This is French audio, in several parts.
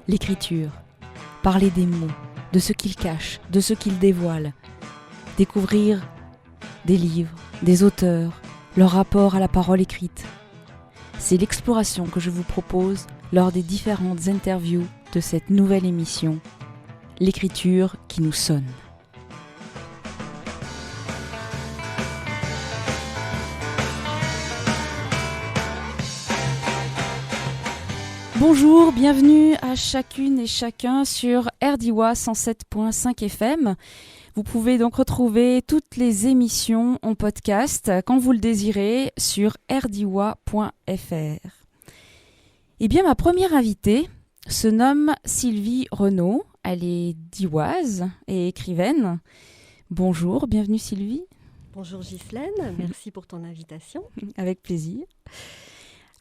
L'écriture, parler des mots, de ce qu'ils cachent, de ce qu'ils dévoilent, découvrir des livres, des auteurs, leur rapport à la parole écrite. C'est l'exploration que je vous propose lors des différentes interviews de cette nouvelle émission, L'écriture qui nous sonne. Bonjour, bienvenue à chacune et chacun sur RDIWA 107.5 FM. Vous pouvez donc retrouver toutes les émissions en podcast quand vous le désirez sur rdiwa.fr. Eh bien, ma première invitée se nomme Sylvie Renaud. Elle est diwoise et écrivaine. Bonjour, bienvenue Sylvie. Bonjour Ghislaine, merci pour ton invitation. Avec plaisir.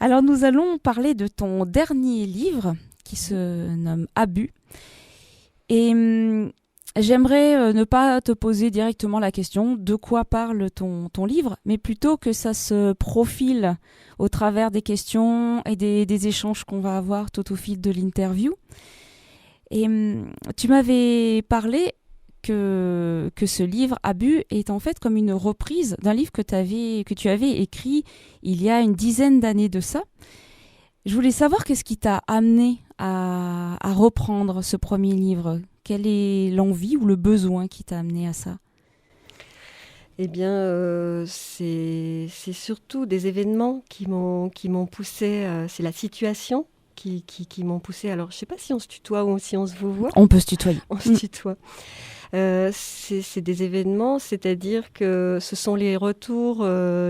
Alors nous allons parler de ton dernier livre qui se nomme Abus. Et j'aimerais ne pas te poser directement la question de quoi parle ton livre, mais plutôt que ça se profile au travers des questions et des échanges qu'on va avoir tout au fil de l'interview. Et tu m'avais parlé que ce livre, Abus, est en fait comme une reprise d'un livre que tu avais écrit il y a une dizaine d'années de ça. Je voulais savoir qu'est-ce qui t'a amené à reprendre ce premier livre. Quelle est l'envie ou le besoin qui t'a amené à ça ? Eh bien, c'est surtout des événements qui m'ont poussé, c'est la situation qui m'ont poussé. Alors, je ne sais pas si on se tutoie ou si on se vouvoie. On peut se tutoyer. On se tutoie. C'est des événements, c'est-à-dire que ce sont les retours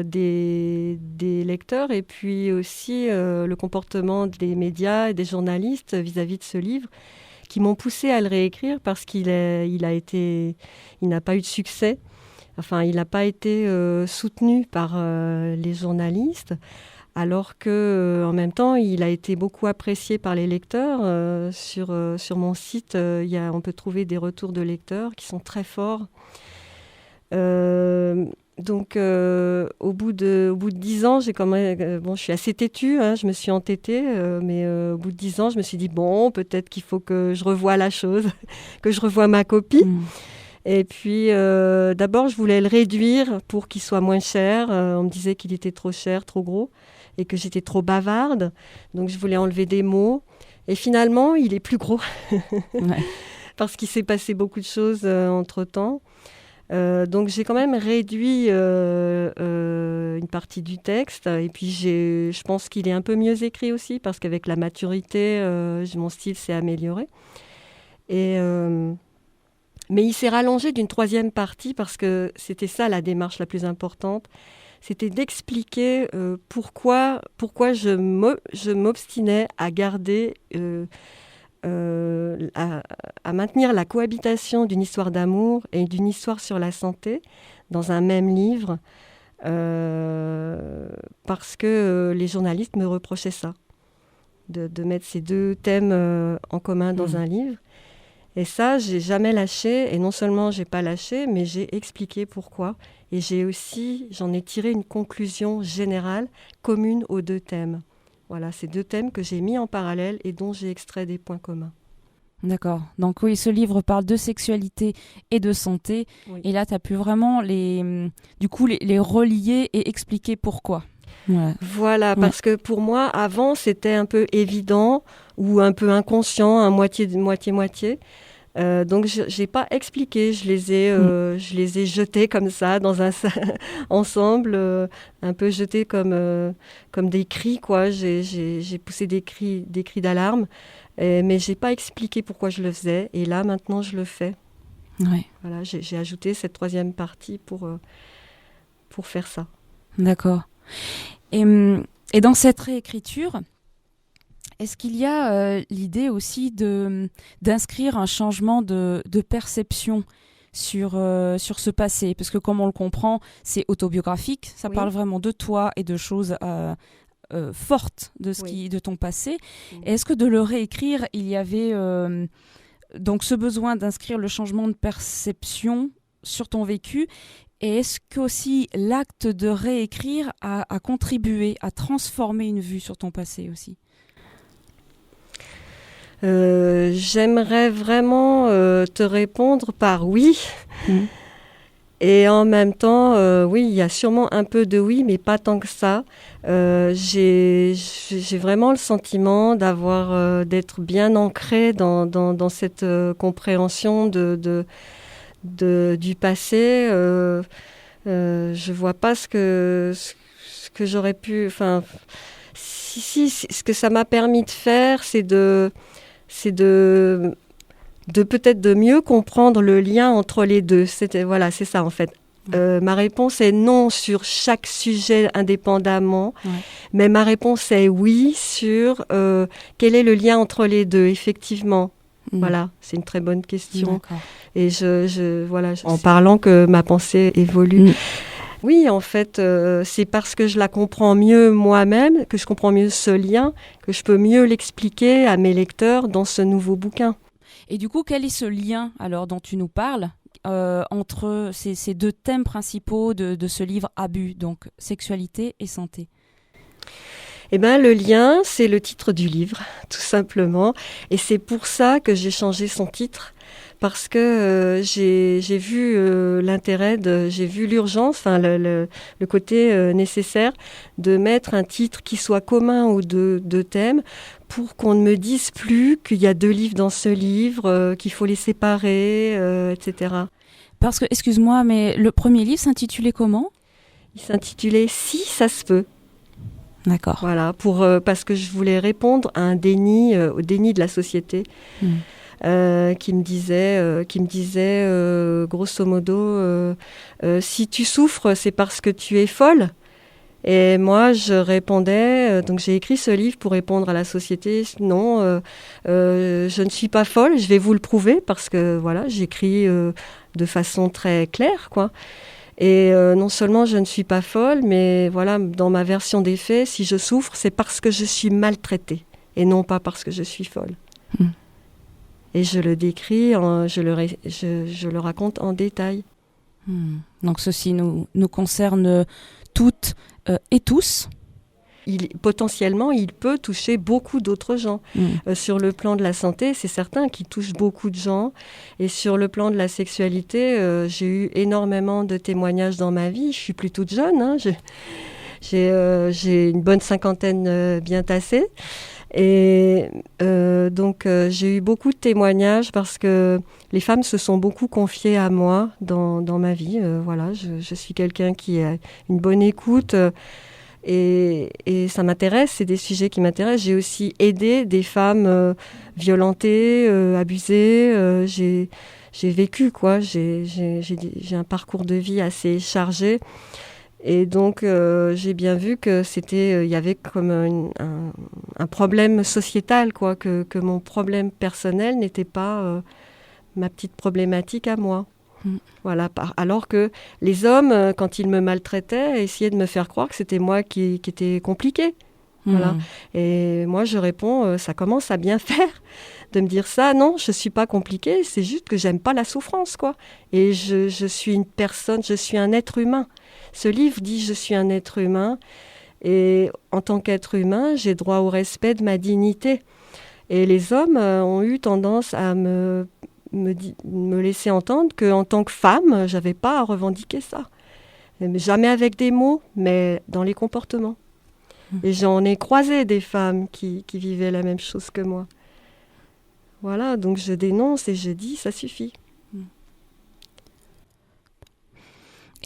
des lecteurs et puis aussi le comportement des médias et des journalistes vis-à-vis de ce livre qui m'ont poussé à le réécrire parce qu'il n'a pas eu de succès. Enfin, il n'a pas été soutenu par les journalistes. Alors que, en même temps, il a été beaucoup apprécié par les lecteurs. Sur mon site, on peut trouver des retours de lecteurs qui sont très forts. Donc, au bout de 10 ans, je suis assez têtue, hein, je me suis entêtée, mais au bout de 10 ans, je me suis dit, peut-être qu'il faut que je revoie la chose, que je revoie ma copie. Et puis, d'abord, je voulais le réduire pour qu'il soit moins cher. On me disait qu'il était trop cher, trop gros, et que j'étais trop bavarde. Donc, je voulais enlever des mots. Et finalement, il est plus gros. Ouais. Parce qu'il s'est passé beaucoup de choses entre-temps. Donc, j'ai quand même réduit une partie du texte. Et puis, je pense qu'il est un peu mieux écrit aussi, parce qu'avec la maturité, mon style s'est amélioré. Mais il s'est rallongé d'une troisième partie parce que c'était ça la démarche la plus importante. C'était d'expliquer pourquoi je m'obstinais à garder, à maintenir la cohabitation d'une histoire d'amour et d'une histoire sur la santé dans un même livre parce que les journalistes me reprochaient ça, de mettre ces deux thèmes en commun dans un livre. Et ça, j'ai jamais lâché. Et non seulement j'ai pas lâché, mais j'ai expliqué pourquoi. Et j'en ai tiré une conclusion générale commune aux deux thèmes. Voilà, ces deux thèmes que j'ai mis en parallèle et dont j'ai extrait des points communs. D'accord. Donc oui, ce livre parle de sexualité et de santé. Oui. Et là, tu as pu vraiment les relier et expliquer pourquoi. Ouais. Voilà, parce que pour moi, avant, c'était un peu évident ou un peu inconscient, un moitié-moitié. Donc, je n'ai pas expliqué, je les ai jetés comme ça, ensemble, un peu jetés comme des cris, quoi. J'ai poussé des cris d'alarme, mais je n'ai pas expliqué pourquoi je le faisais. Et là, maintenant, je le fais. Ouais. Voilà, j'ai ajouté cette troisième partie pour faire ça. D'accord. Et dans cette réécriture, est-ce qu'il y a l'idée aussi d'inscrire un changement de perception sur ce passé ? Parce que comme on le comprend, c'est autobiographique, ça parle vraiment de toi et de choses fortes de ton passé. Est-ce que de le réécrire, il y avait donc ce besoin d'inscrire le changement de perception sur ton vécu. Et est-ce qu'aussi l'acte de réécrire a contribué à transformer une vue sur ton passé aussi? J'aimerais vraiment te répondre par oui. Et en même temps, oui, il y a sûrement un peu de oui, mais pas tant que ça. J'ai vraiment le sentiment d'être bien ancrée dans cette compréhension du passé. Je vois pas ce que j'aurais pu. Enfin, ce que ça m'a permis de faire, c'est de peut-être de mieux comprendre le lien entre les deux. Voilà, c'est ça en fait. Ma réponse est non sur chaque sujet indépendamment, mais ma réponse est oui sur quel est le lien entre les deux, effectivement. Voilà, c'est une très bonne question. D'accord. Et en parlant que ma pensée évolue. Oui, en fait, c'est parce que je la comprends mieux moi-même, que je comprends mieux ce lien, que je peux mieux l'expliquer à mes lecteurs dans ce nouveau bouquin. Et du coup, quel est ce lien alors dont tu nous parles entre ces deux thèmes principaux de ce livre Abus, donc sexualité et santé? Eh bien, le lien, c'est le titre du livre, tout simplement. Et c'est pour ça que j'ai changé son titre. Parce que j'ai vu l'intérêt, j'ai vu l'urgence, enfin le côté nécessaire de mettre un titre qui soit commun aux deux thèmes pour qu'on ne me dise plus qu'il y a 2 livres dans ce livre, qu'il faut les séparer, etc. Parce que, excuse-moi, mais le premier livre s'intitulait comment? Il s'intitulait « Si ça se peut ». D'accord. Voilà, parce que je voulais répondre à un déni, au déni de la société. Qui me disait grosso modo si tu souffres c'est parce que tu es folle. Et moi je répondais donc j'ai écrit ce livre pour répondre à la société non, je ne suis pas folle, je vais vous le prouver parce que voilà, j'écris de façon très claire quoi. Et non seulement je ne suis pas folle, mais voilà, dans ma version des faits, si je souffre c'est parce que je suis maltraitée et non pas parce que je suis folle. Et je le décris, je le raconte en détail. Donc ceci nous concerne toutes et tous. Potentiellement, il peut toucher beaucoup d'autres gens. Sur le plan de la santé, c'est certain qu'il touche beaucoup de gens. Et sur le plan de la sexualité, j'ai eu énormément de témoignages dans ma vie. Je suis plus toute jeune, hein. J'ai une bonne cinquantaine bien tassée. Et donc j'ai eu beaucoup de témoignages parce que les femmes se sont beaucoup confiées à moi dans ma vie. Voilà, je suis quelqu'un qui a une bonne écoute et ça m'intéresse, c'est des sujets qui m'intéressent. J'ai aussi aidé des femmes violentées, abusées. J'ai vécu quoi. J'ai un parcours de vie assez chargé. Et donc, j'ai bien vu que il y avait comme un problème sociétal, quoi, que mon problème personnel n'était pas ma petite problématique à moi. Voilà. Alors que les hommes, quand ils me maltraitaient, essayaient de me faire croire que c'était moi qui était compliquée. Voilà. Et moi, je réponds, ça commence à bien faire de me dire ça. Non, je suis pas compliquée, c'est juste que j'aime pas la souffrance, quoi. Et je suis une personne, je suis un être humain. Ce livre dit « Je suis un être humain » et en tant qu'être humain, j'ai droit au respect de ma dignité. Et les hommes ont eu tendance à me laisser entendre qu'en tant que femme, j'avais pas à revendiquer ça. Jamais avec des mots, mais dans les comportements. Et j'en ai croisé des femmes qui vivaient la même chose que moi. Voilà, donc je dénonce et je dis « ça suffit ».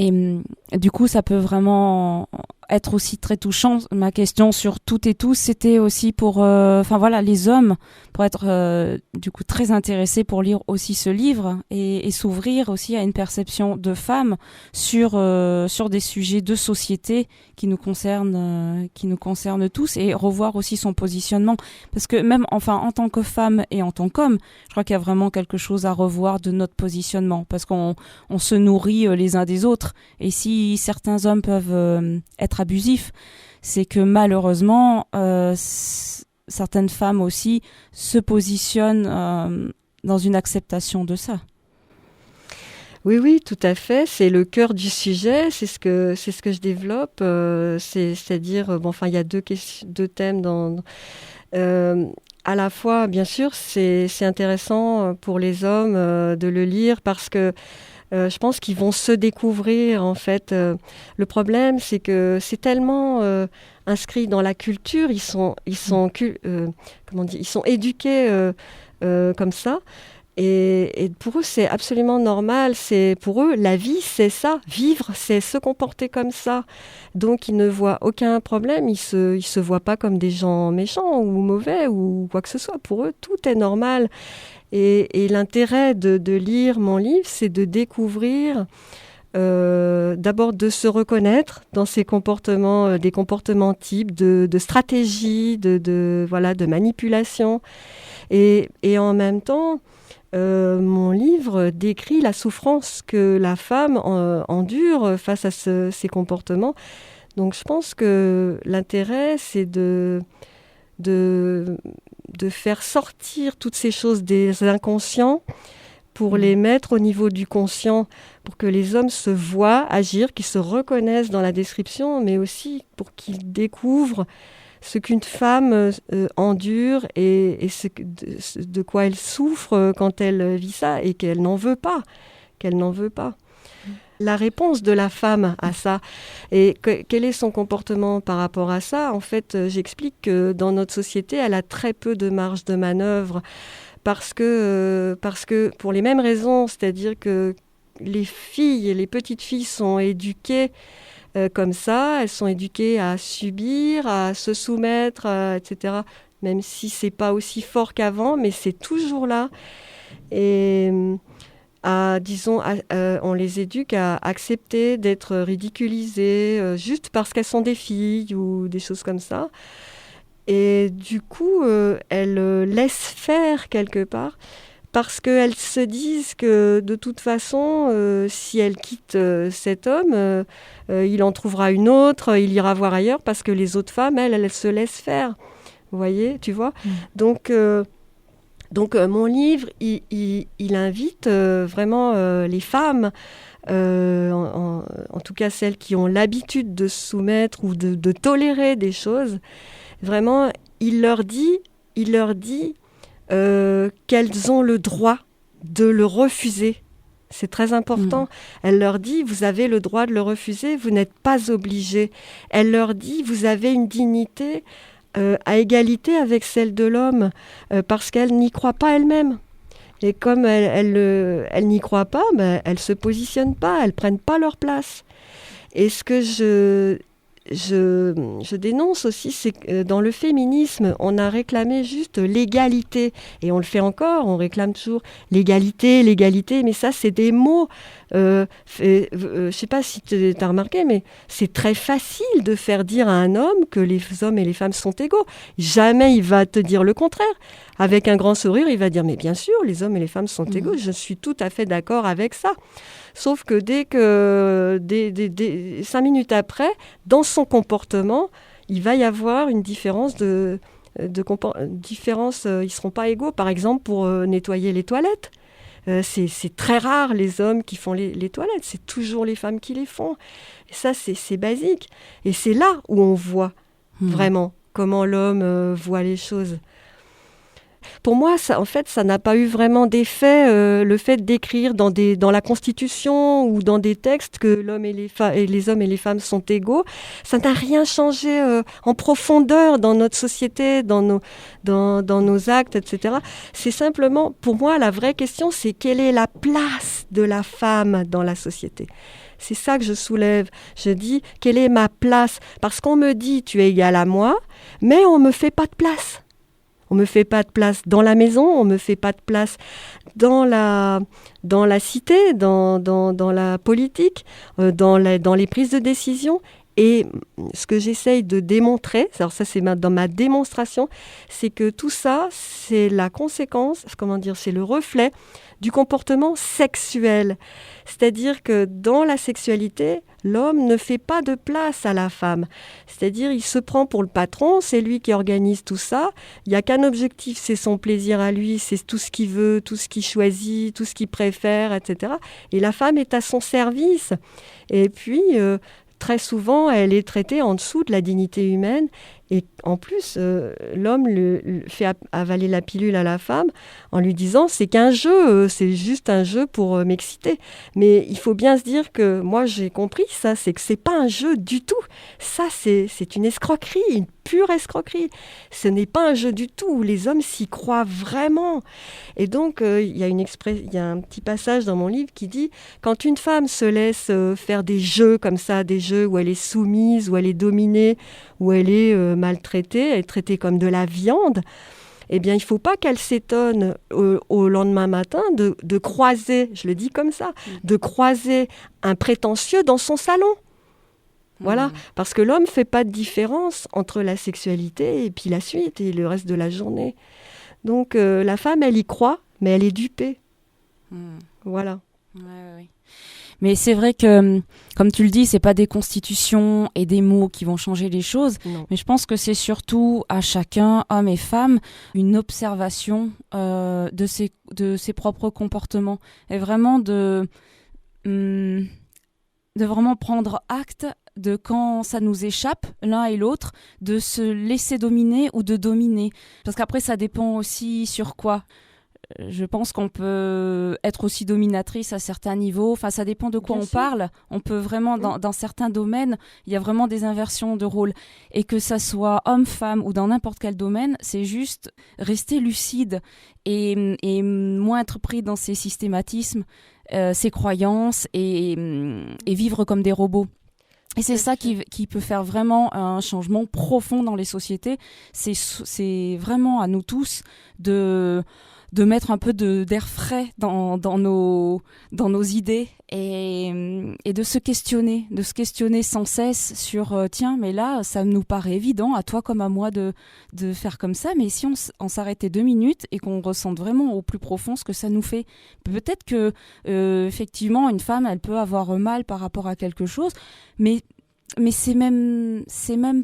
Et du coup, ça peut vraiment être aussi très touchant. Ma question sur toutes et tous, c'était aussi pour, les hommes, pour être du coup très intéressés pour lire aussi ce livre et s'ouvrir aussi à une perception de femme sur des sujets de société qui nous concernent tous et revoir aussi son positionnement. Parce que même, en tant que femme et en tant qu'homme, je crois qu'il y a vraiment quelque chose à revoir de notre positionnement parce qu'on se nourrit les uns des autres. Et si certains hommes peuvent être abusifs, c'est que malheureusement, certaines femmes aussi se positionnent dans une acceptation de ça. Oui, oui, tout à fait. C'est le cœur du sujet. C'est ce que je développe. C'est-à-dire, bon, enfin, il y a deux thèmes à la fois, bien sûr, c'est intéressant pour les hommes de le lire parce que je pense qu'ils vont se découvrir en fait. Le problème, c'est que c'est tellement inscrit dans la culture. Comment dire, ils sont éduqués comme ça. Et pour eux, c'est absolument normal. Pour eux, la vie, c'est ça. Vivre, c'est se comporter comme ça. Donc, ils ne voient aucun problème. Ils se voient pas comme des gens méchants ou mauvais ou quoi que ce soit. Pour eux, tout est normal. Et l'intérêt de lire mon livre, c'est de découvrir, d'abord de se reconnaître dans ces comportements, des comportements types, de stratégies, de manipulation. Et en même temps, mon livre décrit la souffrance que la femme endure face à ces comportements. Donc je pense que l'intérêt, c'est de faire sortir toutes ces choses des inconscients pour les mettre au niveau du conscient, pour que les hommes se voient agir, qu'ils se reconnaissent dans la description, mais aussi pour qu'ils découvrent ce qu'une femme endure et de quoi elle souffre quand elle vit ça et qu'elle n'en veut pas. La réponse de la femme à ça et quel est son comportement par rapport à ça, en fait, j'explique que dans notre société, elle a très peu de marge de manœuvre parce que pour les mêmes raisons, c'est-à-dire que les petites filles sont éduquées comme ça, elles sont éduquées à subir, à se soumettre, etc. Même si c'est pas aussi fort qu'avant, mais c'est toujours là. Et on les éduque à accepter d'être ridiculisées juste parce qu'elles sont des filles ou des choses comme ça. Et du coup, elles laissent faire quelque part parce qu'elles se disent que de toute façon, si elles quittent cet homme, il en trouvera une autre, il ira voir ailleurs parce que les autres femmes, elles se laissent faire. Vous voyez, tu vois ? Donc, mon livre, il invite vraiment les femmes, en tout cas celles qui ont l'habitude de se soumettre ou de tolérer des choses. Vraiment, il leur dit qu'elles ont le droit de le refuser. C'est très important. Elle leur dit, vous avez le droit de le refuser, vous n'êtes pas obligés. Elle leur dit, vous avez une dignité à égalité avec celle de l'homme, parce qu'elle n'y croit pas elle-même. Et comme elle n'y croit pas, elles ne se positionnent pas, elles ne prennent pas leur place. Et ce que je dénonce aussi, c'est que dans le féminisme, on a réclamé juste l'égalité. Et on le fait encore, on réclame toujours l'égalité, mais ça, c'est des mots. Je ne sais pas si tu as remarqué, mais c'est très facile de faire dire à un homme que les hommes et les femmes sont égaux. Jamais il va te dire le contraire. Avec un grand sourire, il va dire, mais bien sûr, les hommes et les femmes sont égaux. Je suis tout à fait d'accord avec ça. Sauf que dès 5 minutes après, dans son comportement, il va y avoir une différence ils ne seront pas égaux. Par exemple, pour nettoyer les toilettes. C'est très rare les hommes qui font les toilettes. C'est toujours les femmes qui les font. Et ça, c'est basique. Et c'est là où on voit vraiment comment l'homme voit les choses. Pour moi, ça, en fait, ça n'a pas eu vraiment d'effet, le fait d'écrire dans la Constitution ou dans des textes que l'homme et les hommes et les femmes sont égaux. Ça n'a rien changé en profondeur dans notre société, dans nos actes, etc. C'est simplement, pour moi, la vraie question, c'est quelle est la place de la femme dans la société ? C'est ça que je soulève. Je dis, quelle est ma place ? Parce qu'on me dit, tu es égal à moi, mais on ne me fait pas de place. On ne me fait pas de place dans la maison, on ne me fait pas de place dans la cité, dans la politique, dans les prises de décision. Et ce que j'essaye de démontrer, alors ça c'est dans ma démonstration, c'est que tout ça, c'est la conséquence, c'est le reflet du comportement sexuel. C'est-à-dire que dans la sexualité, l'homme ne fait pas de place à la femme. C'est-à-dire, il se prend pour le patron, c'est lui qui organise tout ça. Il n'y a qu'un objectif, c'est son plaisir à lui, c'est tout ce qu'il veut, tout ce qu'il choisit, tout ce qu'il préfère, etc. Et la femme est à son service. Et puis, très souvent, elle est traitée en dessous de la dignité humaine. Et en plus, l'homme fait avaler la pilule à la femme en lui disant c'est qu'un jeu, c'est juste un jeu pour m'exciter. Mais il faut bien se dire que moi j'ai compris ça, c'est que c'est pas un jeu du tout. Ça c'est une escroquerie, une pure escroquerie. Ce n'est pas un jeu du tout. Les hommes s'y croient vraiment. Et donc il y a un petit passage dans mon livre qui dit quand une femme se laisse faire des jeux comme ça, des jeux où elle est soumise, où elle est dominée, où elle est maltraitée, elle est traitée comme de la viande, eh bien, il ne faut pas qu'elle s'étonne au lendemain matin de croiser, je le dis comme ça, de croiser un prétentieux dans son salon. Voilà, parce que l'homme ne fait pas de différence entre la sexualité et puis la suite et le reste de la journée. Donc, la femme, elle y croit, mais elle est dupée. Voilà. Ouais. Mais c'est vrai que, comme tu le dis, c'est pas des constitutions et des mots qui vont changer les choses. Non. Mais je pense que c'est surtout à chacun, hommes et femmes, une observation de ses propres comportements et vraiment de vraiment prendre acte de quand ça nous échappe l'un et l'autre, de se laisser dominer ou de dominer. Parce qu'après, ça dépend aussi sur quoi. Je pense qu'on peut être aussi dominatrice à certains niveaux. Enfin, ça dépend de quoi on parle. On peut vraiment, dans certains domaines, il y a vraiment des inversions de rôle. Et que ça soit homme, femme ou dans n'importe quel domaine, c'est juste rester lucide et moins être pris dans ces systématismes, ces croyances et vivre comme des robots. Et c'est ça qui peut faire vraiment un changement profond dans les sociétés. C'est vraiment à nous tous de mettre un peu d'air frais dans nos idées et de se questionner sans cesse sur tiens, mais là ça nous paraît évident à toi comme à moi de faire comme ça, mais si on s'arrêtait 2 minutes et qu'on ressente vraiment au plus profond ce que ça nous fait, peut-être que effectivement une femme elle peut avoir mal par rapport à quelque chose, mais c'est même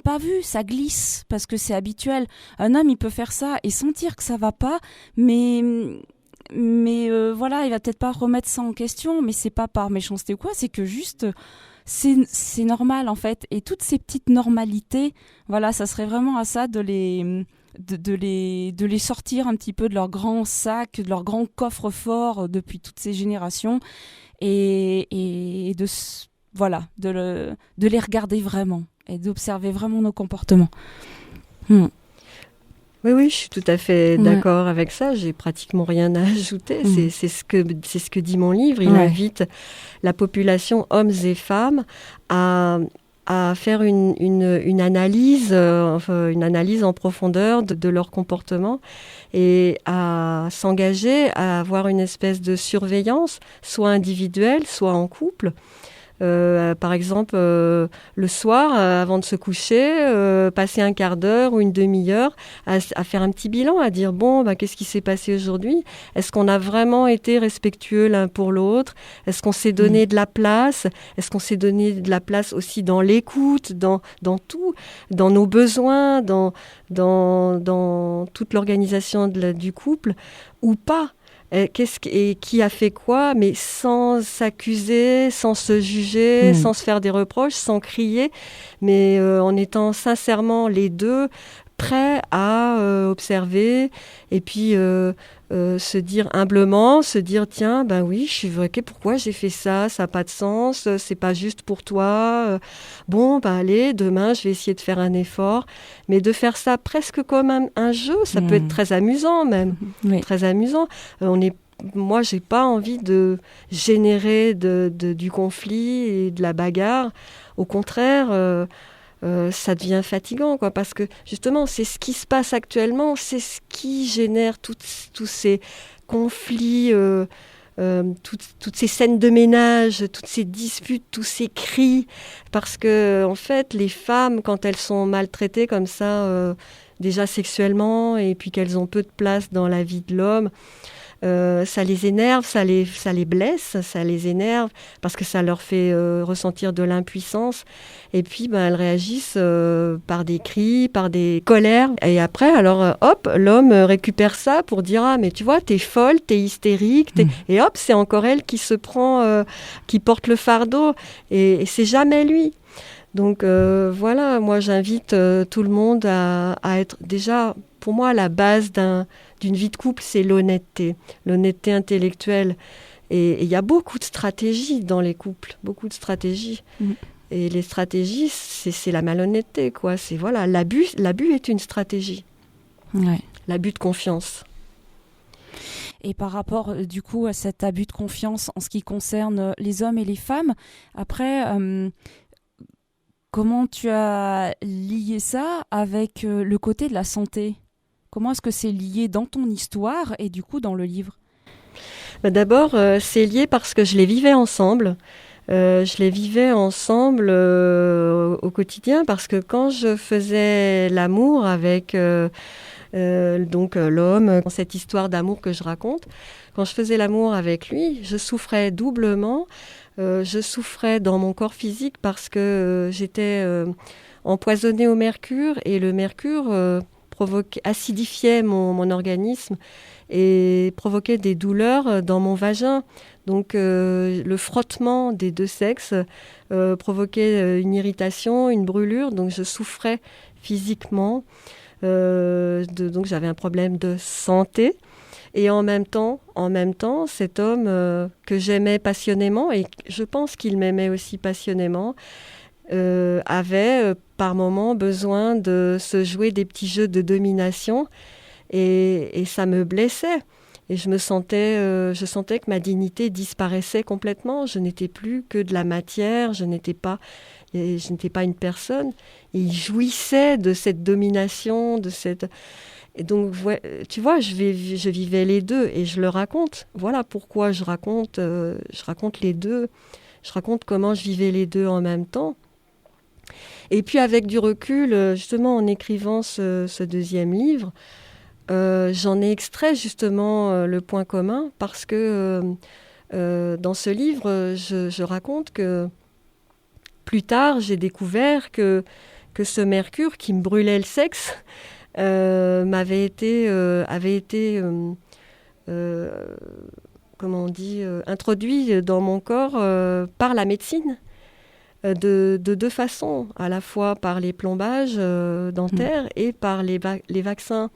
pas vu, ça glisse parce que c'est habituel. Un homme il peut faire ça et sentir que ça va pas, mais voilà, il va peut-être pas remettre ça en question, mais c'est pas par méchanceté ou quoi, c'est que juste c'est normal en fait. Et toutes ces petites normalités, voilà, ça serait vraiment à ça de les sortir un petit peu de leur grand sac, de leur grand coffre-fort depuis toutes ces générations et de les regarder vraiment et d'observer vraiment nos comportements. Oui, je suis tout à fait d'accord avec ça. J'ai pratiquement rien à ajouter. C'est ce que dit mon livre. Il invite la population, hommes et femmes, à faire une analyse, une analyse en profondeur de leur comportement et à s'engager à avoir une espèce de surveillance, soit individuelle, soit en couple. Par exemple, le soir, avant de se coucher, passer un quart d'heure ou une demi-heure à faire un petit bilan, à dire qu'est-ce qui s'est passé aujourd'hui ? Est-ce qu'on a vraiment été respectueux l'un pour l'autre ? Est-ce qu'on s'est donné de la place ? Est-ce qu'on s'est donné de la place aussi dans l'écoute, dans tout, dans nos besoins, dans toute l'organisation du couple ou pas ? Et qui a fait quoi, mais sans s'accuser, sans se juger, sans se faire des reproches, sans crier, mais en étant sincèrement les deux prêts à observer et puis se dire humblement, se dire tiens, oui, je suis vrai, pourquoi j'ai fait ça, ça n'a pas de sens, c'est pas juste pour toi, allez, demain je vais essayer de faire un effort, mais de faire ça presque comme un jeu, ça peut être très amusant même, très amusant. Moi, j'ai pas envie de générer du conflit et de la bagarre, au contraire, ça devient fatigant, parce que justement, c'est ce qui se passe actuellement, c'est ce qui génère tous ces conflits, toutes ces scènes de ménage, toutes ces disputes, tous ces cris, parce que en fait, les femmes, quand elles sont maltraitées comme ça, déjà sexuellement, et puis qu'elles ont peu de place dans la vie de l'homme, ça les énerve, ça les blesse, ça les énerve parce que ça leur fait ressentir de l'impuissance. Et puis, elles réagissent par des cris, par des colères. Et après, alors, hop, l'homme récupère ça pour dire « Ah, mais tu vois, t'es folle, t'es hystérique. » Et hop, c'est encore elle qui se prend, qui porte le fardeau. Et c'est jamais lui. Donc voilà, moi j'invite tout le monde à être déjà, pour moi, la base d'une vie de couple, c'est l'honnêteté intellectuelle. Et il y a beaucoup de stratégies dans les couples, beaucoup de stratégies. Et les stratégies, c'est la malhonnêteté, quoi. C'est voilà, l'abus est une stratégie. Ouais. L'abus de confiance. Et par rapport, du coup, à cet abus de confiance en ce qui concerne les hommes et les femmes, après, comment tu as lié ça avec le côté de la santé ? Comment est-ce que c'est lié dans ton histoire et du coup dans le livre ? D'abord, c'est lié parce que je les vivais ensemble. Je les vivais ensemble au quotidien parce que quand je faisais l'amour avec l'homme, dans cette histoire d'amour que je raconte, quand je faisais l'amour avec lui, je souffrais doublement. Je souffrais dans mon corps physique parce que j'étais empoisonnée au mercure et le mercure acidifiait mon organisme et provoquait des douleurs dans mon vagin. Donc le frottement des deux sexes provoquait une irritation, une brûlure, donc je souffrais physiquement. Donc j'avais un problème de santé. Et en même temps, cet homme que j'aimais passionnément, et je pense qu'il m'aimait aussi passionnément, avait par moments besoin de se jouer des petits jeux de domination, et ça me blessait. Et je sentais que ma dignité disparaissait complètement. Je n'étais plus que de la matière, je n'étais pas une personne. Et il jouissait de cette domination, de cette... Et donc, tu vois, je vivais les deux et je le raconte. Voilà pourquoi je raconte les deux. Je raconte comment je vivais les deux en même temps. Et puis, avec du recul, justement, en écrivant ce deuxième livre, j'en ai extrait justement le point commun parce que dans ce livre, je raconte que plus tard, j'ai découvert que ce mercure qui me brûlait le sexe avait été introduit dans mon corps par la médecine de deux façons, à la fois par les plombages dentaires et par les vaccins.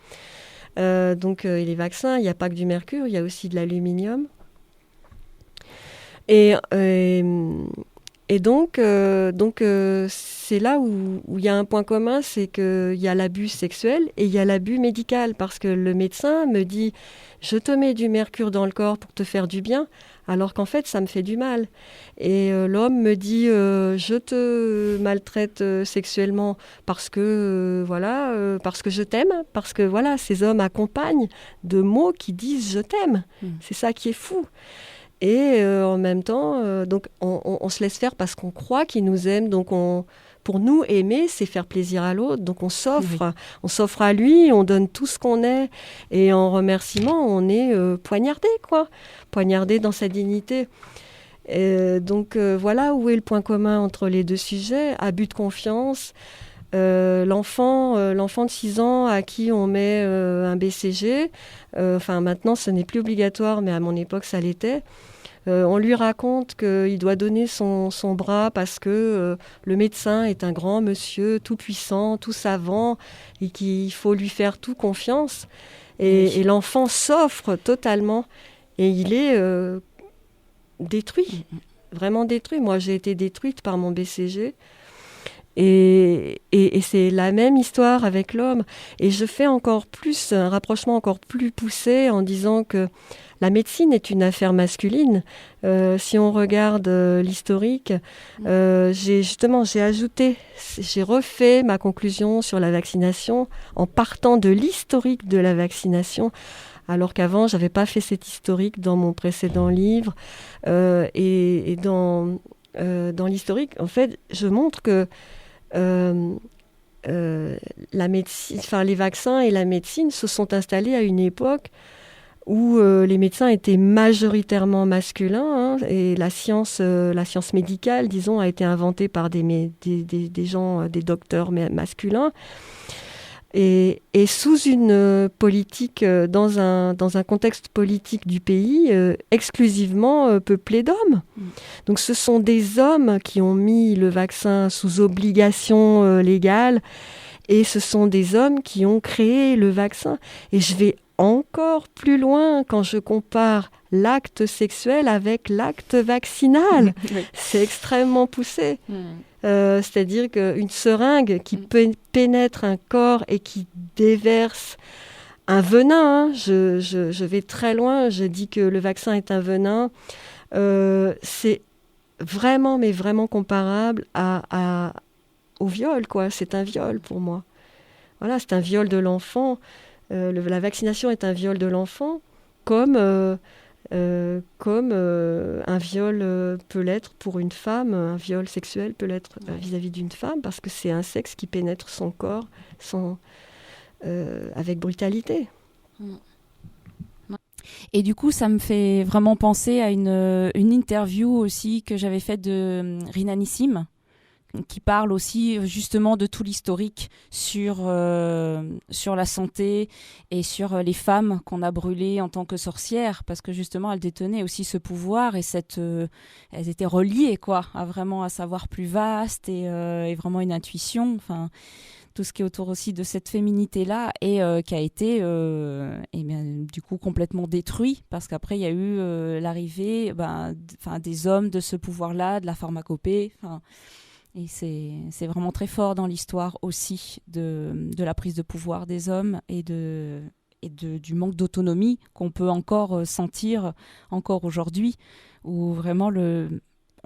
Donc les vaccins, il n'y a pas que du mercure, il y a aussi de l'aluminium. Et donc, c'est là où il y a un point commun, c'est qu'il y a l'abus sexuel et il y a l'abus médical. Parce que le médecin me dit « je te mets du mercure dans le corps pour te faire du bien », alors qu'en fait, ça me fait du mal. Et l'homme me dit « je te maltraite sexuellement parce que, parce que je t'aime », parce que voilà, ces hommes accompagnent de mots qui disent « je t'aime ». C'est ça qui est fou. Et en même temps, donc on se laisse faire parce qu'on croit qu'il nous aime. Donc pour nous, aimer, c'est faire plaisir à l'autre. Donc on s'offre. Oui. On s'offre à lui, on donne tout ce qu'on est. Et en remerciement, on est poignardé, quoi. Poignardé dans sa dignité. Donc voilà où est le point commun entre les deux sujets. Abus de confiance. L'enfant de 6 ans à qui on met un BCG, maintenant ce n'est plus obligatoire, mais à mon époque ça l'était. On lui raconte qu'il doit donner son bras parce que le médecin est un grand monsieur, tout puissant, tout savant, et qu'il faut lui faire tout confiance. Et l'enfant s'offre totalement, et il est détruit, vraiment détruit. Moi j'ai été détruite par mon BCG. Et c'est la même histoire avec l'homme. Et je fais encore plus, un rapprochement encore plus poussé en disant que la médecine est une affaire masculine. Si on regarde l'historique, j'ai refait ma conclusion sur la vaccination en partant de l'historique de la vaccination, alors qu'avant, je n'avais pas fait cet historique dans mon précédent livre. Et dans l'historique, en fait, je montre que la médecine, les vaccins et la médecine se sont installés à une époque où les médecins étaient majoritairement masculins, hein, et la science médicale, disons, a été inventée par des gens, des docteurs masculins. Et sous une politique, dans un contexte politique du pays, exclusivement peuplé d'hommes. Donc ce sont des hommes qui ont mis le vaccin sous obligation légale, et ce sont des hommes qui ont créé le vaccin. Et je vais encore plus loin quand je compare l'acte sexuel avec l'acte vaccinal. Oui. C'est extrêmement poussé. C'est-à-dire qu'une seringue qui pénètre un corps et qui déverse un venin, hein, je vais très loin, je dis que le vaccin est un venin, c'est vraiment, mais vraiment comparable au viol, quoi. C'est un viol pour moi. Voilà, c'est un viol de l'enfant. La vaccination est un viol de l'enfant, comme un viol peut l'être pour une femme, un viol sexuel peut l'être vis-à-vis d'une femme, parce que c'est un sexe qui pénètre son corps avec brutalité. Et du coup, ça me fait vraiment penser à une interview aussi que j'avais faite de Rina Nissim, qui parle aussi justement de tout l'historique sur la santé et sur les femmes qu'on a brûlées en tant que sorcières, parce que justement elles détenaient aussi ce pouvoir et elles étaient reliées quoi, à vraiment un savoir plus vaste et vraiment une intuition, enfin tout ce qui est autour aussi de cette féminité-là et qui a été du coup complètement détruit, parce qu'après il y a eu l'arrivée des hommes de ce pouvoir-là, de la pharmacopée, et c'est vraiment très fort dans l'histoire aussi de la prise de pouvoir des hommes et du manque d'autonomie qu'on peut encore sentir encore aujourd'hui, où vraiment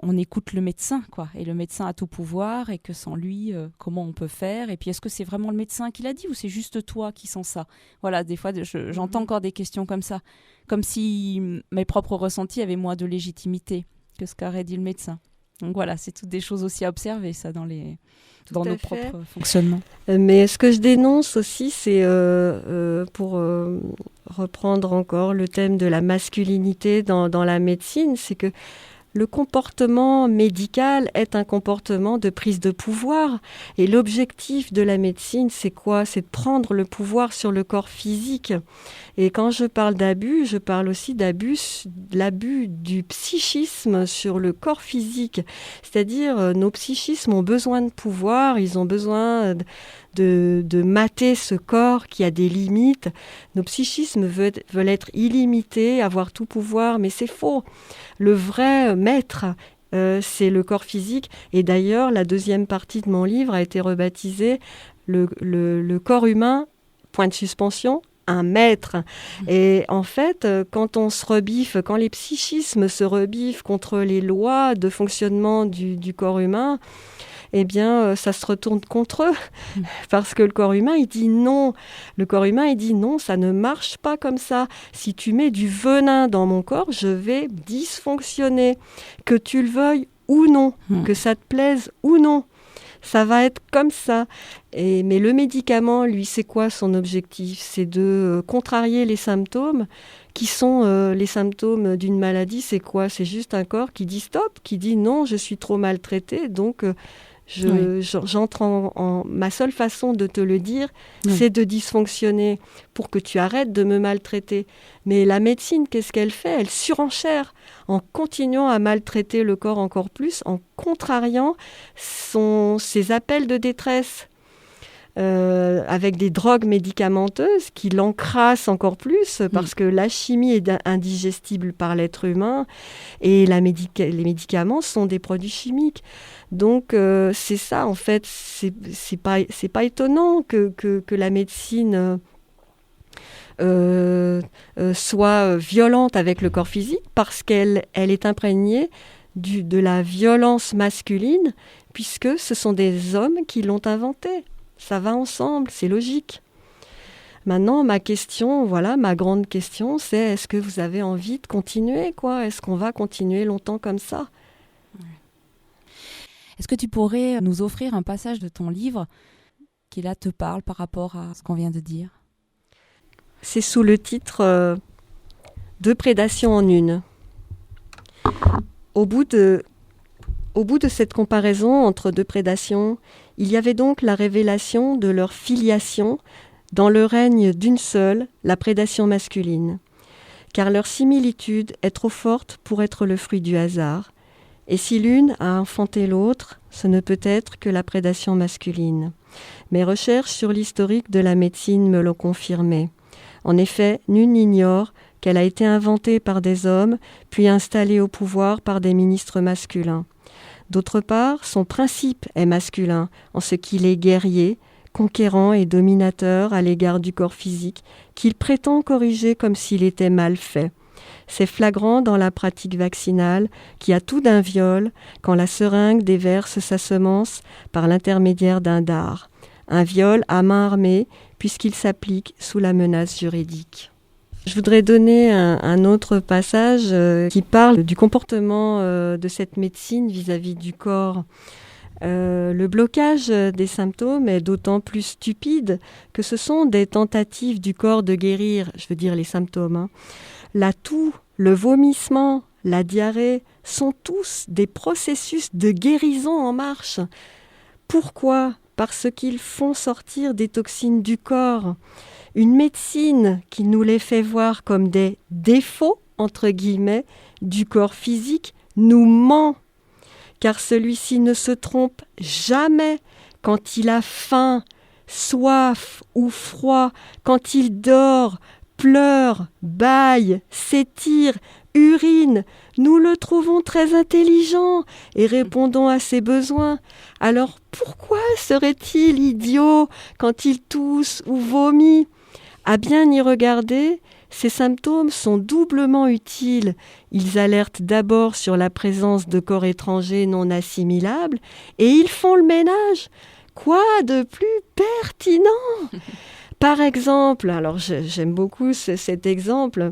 on écoute le médecin, quoi, et le médecin a tout pouvoir, et que sans lui, comment on peut faire, et puis est-ce que c'est vraiment le médecin qui l'a dit ou c'est juste toi qui sens ça? Voilà, des fois j'entends encore des questions comme ça, comme si mes propres ressentis avaient moins de légitimité que ce qu'aurait dit le médecin. Donc voilà, c'est toutes des choses aussi à observer, ça, dans nos propres fonctionnements. Mais ce que je dénonce aussi, c'est, pour reprendre encore le thème de la masculinité dans la médecine, c'est que le comportement médical est un comportement de prise de pouvoir. Et l'objectif de la médecine, c'est quoi? C'est de prendre le pouvoir sur le corps physique. Et quand je parle d'abus, je parle aussi de l'abus du psychisme sur le corps physique. C'est-à-dire, nos psychismes ont besoin de pouvoir, ils ont besoin de mater ce corps qui a des limites. Nos psychismes veulent être illimités, avoir tout pouvoir, mais c'est faux. Le vrai maître, c'est le corps physique. Et d'ailleurs, la deuxième partie de mon livre a été rebaptisée le corps humain, point de suspension, un maître. Et en fait, quand les psychismes se rebiffent contre les lois de fonctionnement du corps humain, eh bien, ça se retourne contre eux. Parce que le corps humain, il dit non. Le corps humain, il dit non, ça ne marche pas comme ça. Si tu mets du venin dans mon corps, je vais dysfonctionner. Que tu le veuilles ou non, que ça te plaise ou non. Ça va être comme ça. Mais le médicament, lui, c'est quoi son objectif? C'est de contrarier les symptômes qui sont les symptômes d'une maladie. C'est quoi? C'est juste un corps qui dit stop, qui dit non, je suis trop maltraité, donc j'entre en ma seule façon de te le dire, c'est de dysfonctionner pour que tu arrêtes de me maltraiter. Mais la médecine, qu'est-ce qu'elle fait? Elle surenchère en continuant à maltraiter le corps encore plus, en contrariant ses appels de détresse. Avec des drogues médicamenteuses qui l'encrassent encore plus, parce que la chimie est indigestible par l'être humain et les médicaments sont des produits chimiques. Donc c'est ça, en fait, c'est pas étonnant que la médecine soit violente avec le corps physique, parce qu'elle est imprégnée de la violence masculine, puisque ce sont des hommes qui l'ont inventée. Ça va ensemble, c'est logique. Maintenant, ma grande question, c'est est-ce que vous avez envie de continuer, quoi? Est-ce qu'on va continuer longtemps comme ça? Est-ce que tu pourrais nous offrir un passage de ton livre qui là te parle par rapport à ce qu'on vient de dire? C'est sous le titre 2 prédations en une. Au bout de cette comparaison entre 2 prédations, il y avait donc la révélation de leur filiation dans le règne d'une seule, la prédation masculine. Car leur similitude est trop forte pour être le fruit du hasard. Et si l'une a enfanté l'autre, ce ne peut être que la prédation masculine. Mes recherches sur l'historique de la médecine me l'ont confirmé. En effet, nul n'ignore qu'elle a été inventée par des hommes, puis installée au pouvoir par des ministres masculins. D'autre part, son principe est masculin, en ce qu'il est guerrier, conquérant et dominateur à l'égard du corps physique, qu'il prétend corriger comme s'il était mal fait. C'est flagrant dans la pratique vaccinale, qui a tout d'un viol, quand la seringue déverse sa semence par l'intermédiaire d'un dard. Un viol à main armée, puisqu'il s'applique sous la menace juridique. Je voudrais donner un autre passage qui parle du comportement de cette médecine vis-à-vis du corps. Le blocage des symptômes est d'autant plus stupide que ce sont des tentatives du corps de guérir, je veux dire les symptômes. La toux, le vomissement, la diarrhée sont tous des processus de guérison en marche. Pourquoi ? Parce qu'ils font sortir des toxines du corps. Une médecine qui nous les fait voir comme des défauts, entre guillemets, du corps physique, nous ment. Car celui-ci ne se trompe jamais quand il a faim, soif ou froid, quand il dort, pleure, bâille, s'étire, urine. Nous le trouvons très intelligent et répondons à ses besoins. Alors pourquoi serait-il idiot quand il tousse ou vomit ? À bien y regarder, ces symptômes sont doublement utiles. Ils alertent d'abord sur la présence de corps étrangers non assimilables et ils font le ménage. Quoi de plus pertinent ? Par exemple, alors j'aime beaucoup cet exemple,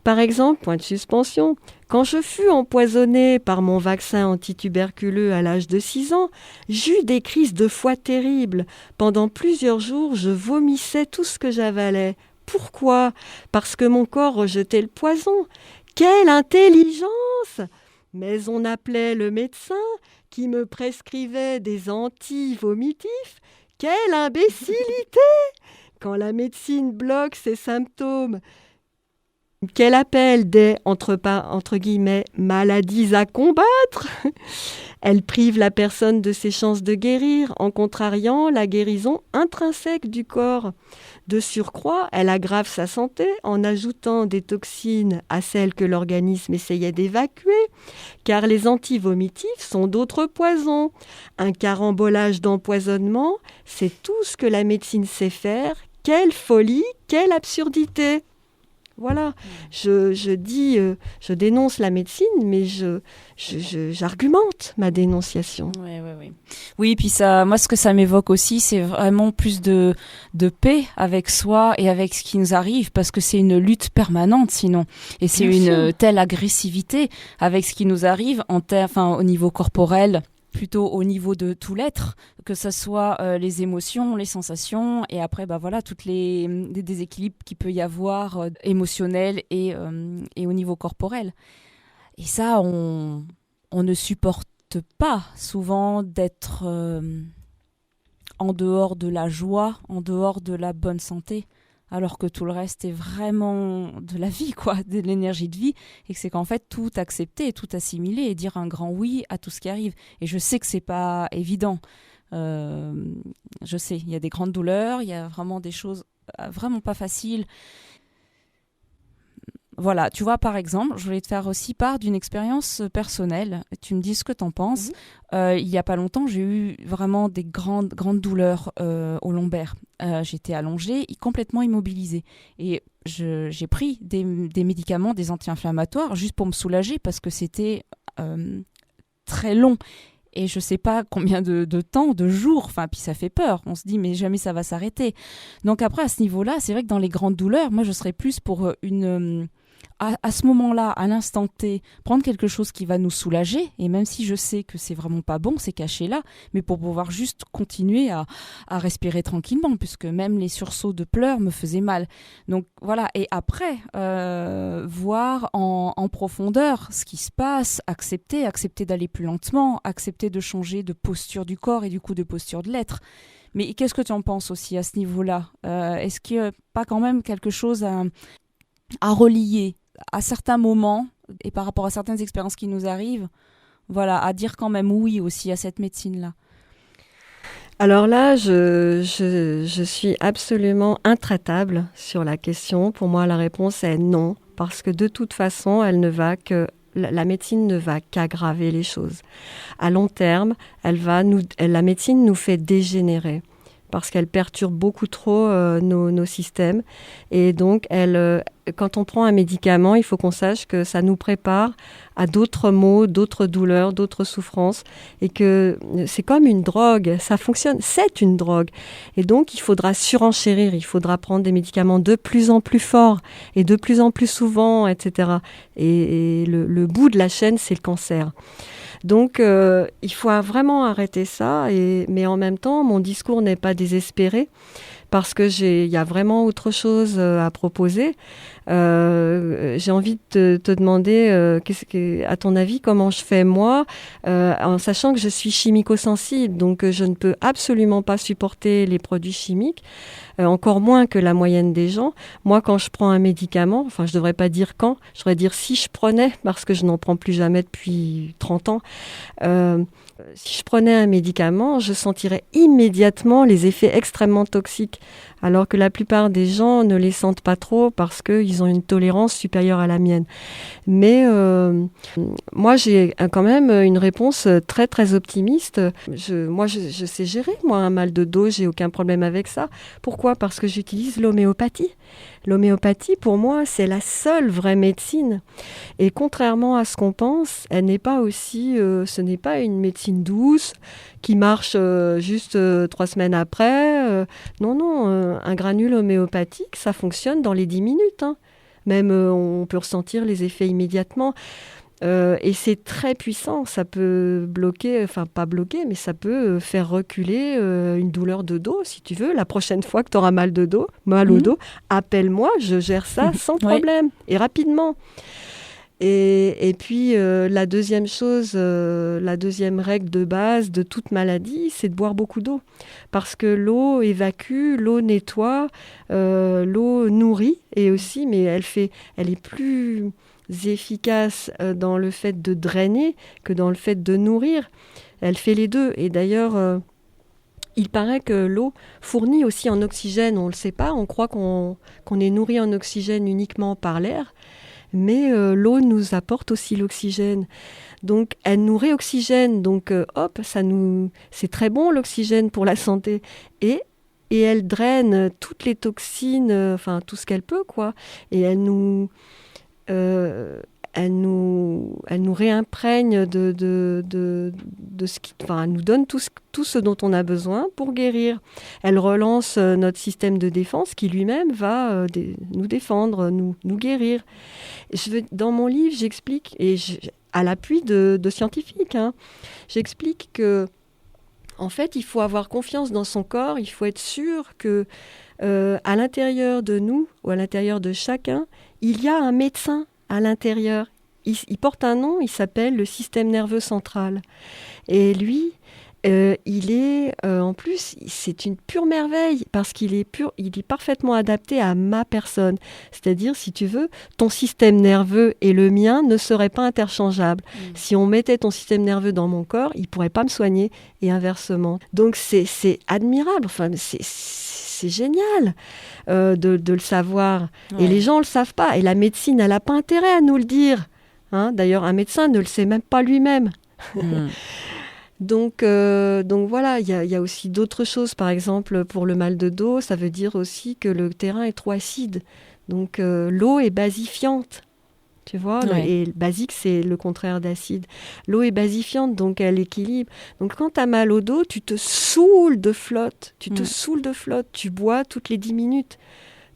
par exemple, point de suspension, quand je fus empoisonnée par mon vaccin antituberculeux à l'âge de 6 ans, j'eus des crises de foie terribles. Pendant plusieurs jours, je vomissais tout ce que j'avalais. Pourquoi ? Parce que mon corps rejetait le poison. Quelle intelligence ! Mais on appelait le médecin qui me prescrivait des anti-vomitifs. Quelle imbécilité ! Quand la médecine bloque ses symptômes, qu'elle appelle des, entre guillemets, maladies à combattre, elle prive la personne de ses chances de guérir en contrariant la guérison intrinsèque du corps. De surcroît, elle aggrave sa santé en ajoutant des toxines à celles que l'organisme essayait d'évacuer, car les antivomitifs sont d'autres poisons. Un carambolage d'empoisonnement, c'est tout ce que la médecine sait faire. Quelle folie, quelle absurdité! Voilà, je dénonce la médecine, mais j'argumente ma dénonciation. Oui, puis ça, moi, ce que ça m'évoque aussi, c'est vraiment plus de paix avec soi et avec ce qui nous arrive, parce que c'est une lutte permanente, sinon. Et c'est une telle agressivité avec ce qui nous arrive, au niveau corporel, plutôt au niveau de tout l'être, que ce soit les émotions, les sensations, et après, toutes les déséquilibres qu'il peut y avoir émotionnels et au niveau corporel. Et ça, on ne supporte pas souvent d'être en dehors de la joie, en dehors de la bonne santé, alors que tout le reste est vraiment de la vie, quoi, de l'énergie de vie, et que c'est qu'en fait tout accepter, tout assimiler et dire un grand oui à tout ce qui arrive. Et je sais que c'est pas évident. Je sais, il y a des grandes douleurs, il y a vraiment des choses vraiment pas faciles. Voilà, tu vois, par exemple, je voulais te faire aussi part d'une expérience personnelle. Tu me dis ce que t'en penses. Il y a pas longtemps, j'ai eu vraiment des grandes douleurs au lombaire. J'étais allongée, complètement immobilisée. Et j'ai pris des médicaments, des anti-inflammatoires, juste pour me soulager, parce que c'était très long. Et je sais pas combien de temps, de jours, puis ça fait peur. On se dit, mais jamais ça va s'arrêter. Donc après, à ce niveau-là, c'est vrai que dans les grandes douleurs, moi, je serais plus pour à ce moment-là, à l'instant T, prendre quelque chose qui va nous soulager, et même si je sais que c'est vraiment pas bon, c'est caché là, mais pour pouvoir juste continuer à respirer tranquillement, puisque même les sursauts de pleurs me faisaient mal. Donc voilà, et après, voir en profondeur ce qui se passe, accepter d'aller plus lentement, accepter de changer de posture du corps et du coup de posture de l'être. Mais qu'est-ce que tu en penses aussi à ce niveau-là? Est-ce qu'il n'y a pas quand même quelque chose à relier à certains moments et par rapport à certaines expériences qui nous arrivent, voilà, à dire quand même oui aussi à cette médecine-là? Alors là, je suis absolument intraitable sur la question. Pour moi, la réponse est non, parce que de toute façon, la médecine ne va qu'aggraver les choses. À long terme, la médecine nous fait dégénérer parce qu'elle perturbe beaucoup trop nos systèmes. Et donc, quand on prend un médicament, il faut qu'on sache que ça nous prépare à d'autres maux, d'autres douleurs, d'autres souffrances. Et que c'est comme une drogue, ça fonctionne, c'est une drogue. Et donc, il faudra surenchérir, il faudra prendre des médicaments de plus en plus forts et de plus en plus souvent, etc. Et le bout de la chaîne, c'est le cancer. Donc, il faut vraiment arrêter ça. Mais en même temps, mon discours n'est pas désespéré parce que il y a vraiment autre chose à proposer. J'ai envie de te demander, à ton avis, comment je fais moi, en sachant que je suis chimico-sensible, donc je ne peux absolument pas supporter les produits chimiques, encore moins que la moyenne des gens. Moi, quand je prends un médicament, enfin, je devrais pas dire quand, je devrais dire si je prenais, parce que je n'en prends plus jamais depuis 30 ans. Si je prenais un médicament, je sentirais immédiatement les effets extrêmement toxiques, alors que la plupart des gens ne les sentent pas trop parce qu'ils ont une tolérance supérieure à la mienne. Mais moi, j'ai quand même une réponse très, très optimiste. Je sais gérer, moi, un mal de dos, j'ai aucun problème avec ça. Pourquoi ? Parce que j'utilise l'homéopathie. L'homéopathie, pour moi, c'est la seule vraie médecine. Et contrairement à ce qu'on pense, elle n'est pas aussi, ce n'est pas une médecine douce qui marche juste 3 semaines après. Non, un granule homéopathique, ça fonctionne dans les 10 minutes. Hein. Même on peut ressentir les effets immédiatement. Et c'est très puissant, ça peut bloquer, enfin pas bloquer, mais ça peut faire reculer une douleur de dos, si tu veux. La prochaine fois que tu auras mal au dos, appelle-moi, je gère ça sans problème et rapidement. Et puis la deuxième chose, la deuxième règle de base de toute maladie, c'est de boire beaucoup d'eau. Parce que l'eau évacue, l'eau nettoie, l'eau nourrit, et aussi, mais elle est plus efficace dans le fait de drainer que dans le fait de nourrir. Elle fait les deux. Et d'ailleurs, il paraît que l'eau fournit aussi en oxygène. On ne le sait pas, on croit qu'on est nourri en oxygène uniquement par l'air. Mais l'eau nous apporte aussi l'oxygène. Donc, elle nous réoxygène. Donc, c'est très bon l'oxygène pour la santé. Et elle draine toutes les toxines, enfin tout ce qu'elle peut, quoi. Et elle nous réimprègne de ce qui, enfin, elle nous donne tout ce dont on a besoin pour guérir. Elle relance notre système de défense qui lui-même va nous défendre, nous guérir. Dans mon livre, j'explique, à l'appui de scientifiques, hein, j'explique que en fait, il faut avoir confiance dans son corps, il faut être sûr que à l'intérieur de nous, ou à l'intérieur de chacun, il y a un médecin à l'intérieur. Il porte un nom, il s'appelle le système nerveux central. Et lui, il est, en plus, c'est une pure merveille, parce il est parfaitement adapté à ma personne. C'est-à-dire, si tu veux, ton système nerveux et le mien ne seraient pas interchangeables. Si on mettait ton système nerveux dans mon corps, il ne pourrait pas me soigner, et inversement. Donc, c'est admirable, enfin, c'est génial de le savoir. Ouais. Et les gens ne le savent pas. Et la médecine, elle n'a pas intérêt à nous le dire. Hein, d'ailleurs, un médecin ne le sait même pas lui-même. Donc voilà, il y a aussi d'autres choses. Par exemple, pour le mal de dos, ça veut dire aussi que le terrain est trop acide. Donc l'eau est basifiante. Tu vois, et basique, c'est le contraire d'acide. L'eau est basifiante, donc elle équilibre. Donc quand tu as mal au dos, tu te saoules de flotte. Tu bois toutes les 10 minutes.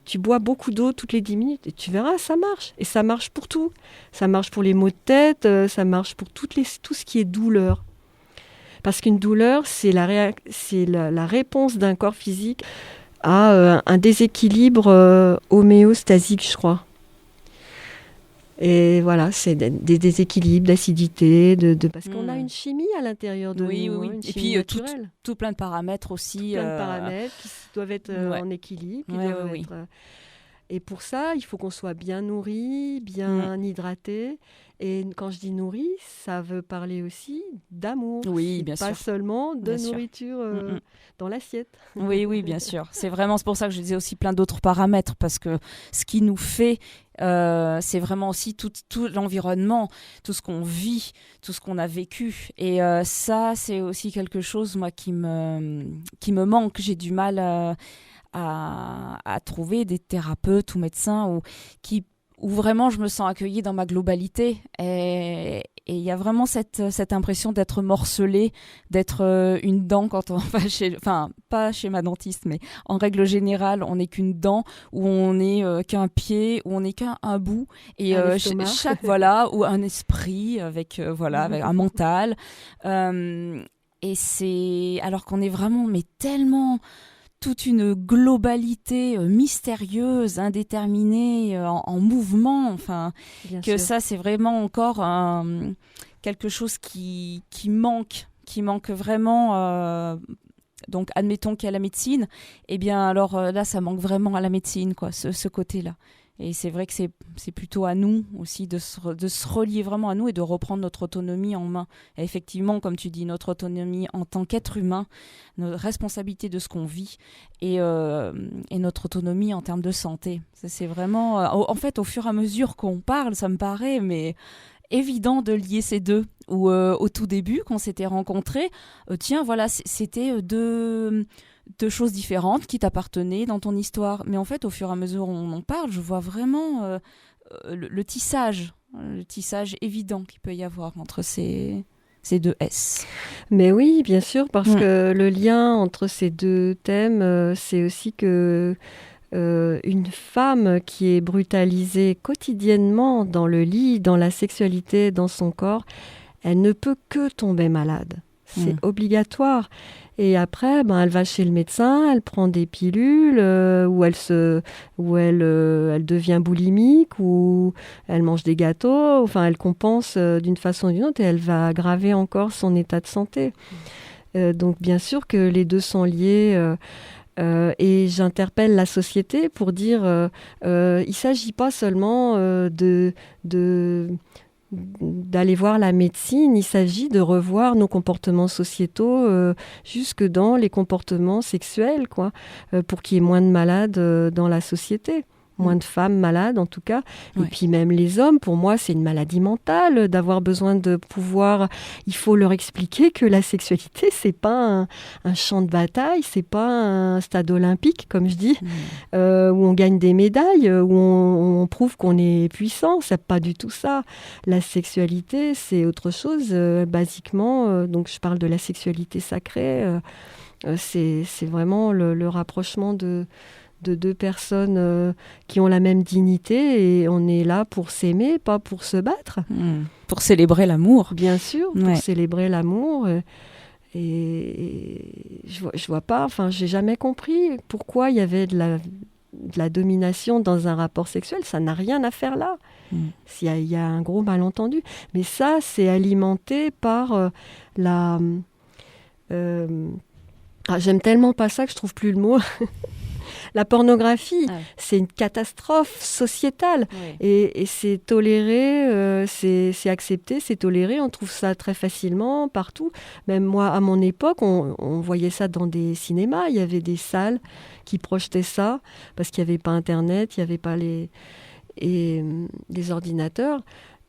tu bois beaucoup d'eau toutes les 10 minutes et tu verras, ça marche. Et ça marche pour tout. Ça marche pour les maux de tête, ça marche pour tout ce qui est douleur. Parce qu'une douleur, c'est la réponse d'un corps physique à un déséquilibre homéostasique, je crois. Et voilà, c'est des déséquilibres d'acidité, parce qu'on a une chimie à l'intérieur de nous. Oui. Une Et chimie puis tout plein de paramètres aussi. Plein de paramètres qui doivent être en équilibre. Et pour ça, il faut qu'on soit bien nourri, bien hydraté. Et quand je dis nourri, ça veut parler aussi d'amour. Oui, bien sûr. Pas seulement de nourriture dans l'assiette. Oui, bien sûr. C'est pour ça que je disais aussi plein d'autres paramètres, parce que ce qui nous fait, c'est vraiment aussi tout l'environnement, tout ce qu'on vit, tout ce qu'on a vécu. Et ça, c'est aussi quelque chose, moi, qui me manque. J'ai du mal à trouver des thérapeutes ou médecins où vraiment je me sens accueillie dans ma globalité. Et il y a vraiment cette impression d'être morcelée, d'être une dent quand on va pas chez ma dentiste, mais en règle générale, on n'est qu'une dent, où on n'est qu'un pied, où on n'est qu'un bout. Et chaque, ou un esprit avec un mental. Et c'est... Alors qu'on est vraiment, mais tellement... toute une globalité mystérieuse, indéterminée, en mouvement, Bien que sûr. ça, c'est vraiment encore quelque chose qui manque vraiment. Donc, admettons qu'il y a la médecine, eh bien, alors là, ça manque vraiment à la médecine, quoi, ce côté-là. Et c'est vrai que c'est plutôt à nous aussi de se relier vraiment à nous et de reprendre notre autonomie en main. Et effectivement, comme tu dis, notre autonomie en tant qu'être humain, notre responsabilité de ce qu'on vit et notre autonomie en termes de santé. Ça, c'est vraiment... en fait, au fur et à mesure qu'on parle, ça me paraît mais évident de lier ces deux. Ou au tout début, quand on s'était rencontrés, c'était deux choses différentes qui t'appartenaient dans ton histoire. Mais en fait, au fur et à mesure où on en parle, je vois vraiment le tissage évident qu'il peut y avoir entre ces deux S. Mais oui, bien sûr, parce que le lien entre ces deux thèmes, c'est aussi que une femme qui est brutalisée quotidiennement dans le lit, dans la sexualité, dans son corps, elle ne peut que tomber malade. C'est obligatoire. Et après, elle va chez le médecin, elle prend des pilules, ou elle devient boulimique, ou elle mange des gâteaux. Enfin, elle compense d'une façon ou d'une autre et elle va aggraver encore son état de santé. Donc, bien sûr que les deux sont liés. Et j'interpelle la société pour dire il ne s'agit pas seulement d'aller voir la médecine, il s'agit de revoir nos comportements sociétaux jusque dans les comportements sexuels, quoi, pour qu'il y ait moins de malades dans la société. Moins de femmes malades en tout cas. Ouais. Et puis même les hommes, pour moi, c'est une maladie mentale d'avoir besoin de pouvoir... Il faut leur expliquer que la sexualité, c'est pas un champ de bataille, c'est pas un stade olympique, comme je dis, où on gagne des médailles, où on prouve qu'on est puissant. C'est pas du tout ça. La sexualité, c'est autre chose. Basiquement, donc je parle de la sexualité sacrée. C'est vraiment le rapprochement de deux personnes qui ont la même dignité et on est là pour s'aimer, pas pour se battre. Pour célébrer l'amour. Bien sûr, pour célébrer l'amour. Et je vois pas, j'ai jamais compris pourquoi il y avait de la domination dans un rapport sexuel. Ça n'a rien à faire là. Il y a un gros malentendu. Mais ça, c'est alimenté par j'aime tellement pas ça que je trouve plus le mot. La pornographie, c'est une catastrophe sociétale. Et c'est toléré, c'est accepté, c'est toléré. On trouve ça très facilement partout. Même moi, à mon époque, on voyait ça dans des cinémas. Il y avait des salles qui projetaient ça parce qu'il n'y avait pas Internet, il n'y avait pas les ordinateurs.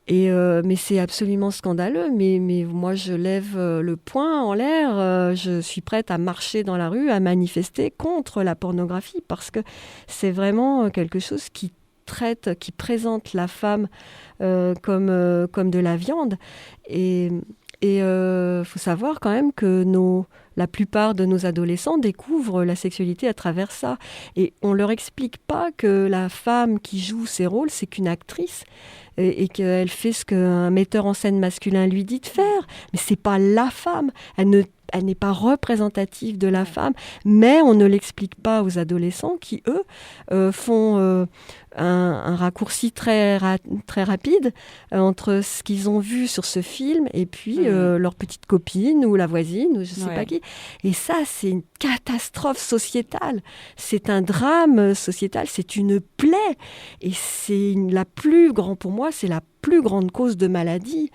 Mais c'est absolument scandaleux. Mais moi, je lève le poing en l'air. Je suis prête à marcher dans la rue, à manifester contre la pornographie parce que c'est vraiment quelque chose qui présente la femme comme de la viande. Et Et faut savoir quand même que la plupart de nos adolescents découvrent la sexualité à travers ça. Et on leur explique pas que la femme qui joue ces rôles, c'est qu'une actrice et qu'elle fait ce qu'un metteur en scène masculin lui dit de faire. Mais c'est pas la femme. Elle n'est pas représentative de la femme, mais on ne l'explique pas aux adolescents qui, eux, font un raccourci très rapide entre ce qu'ils ont vu sur ce film et puis leur petite copine ou la voisine ou je ne sais pas qui. Et ça, c'est une catastrophe sociétale. C'est un drame sociétal, c'est une plaie. Et pour moi, c'est la plus grande cause de maladie.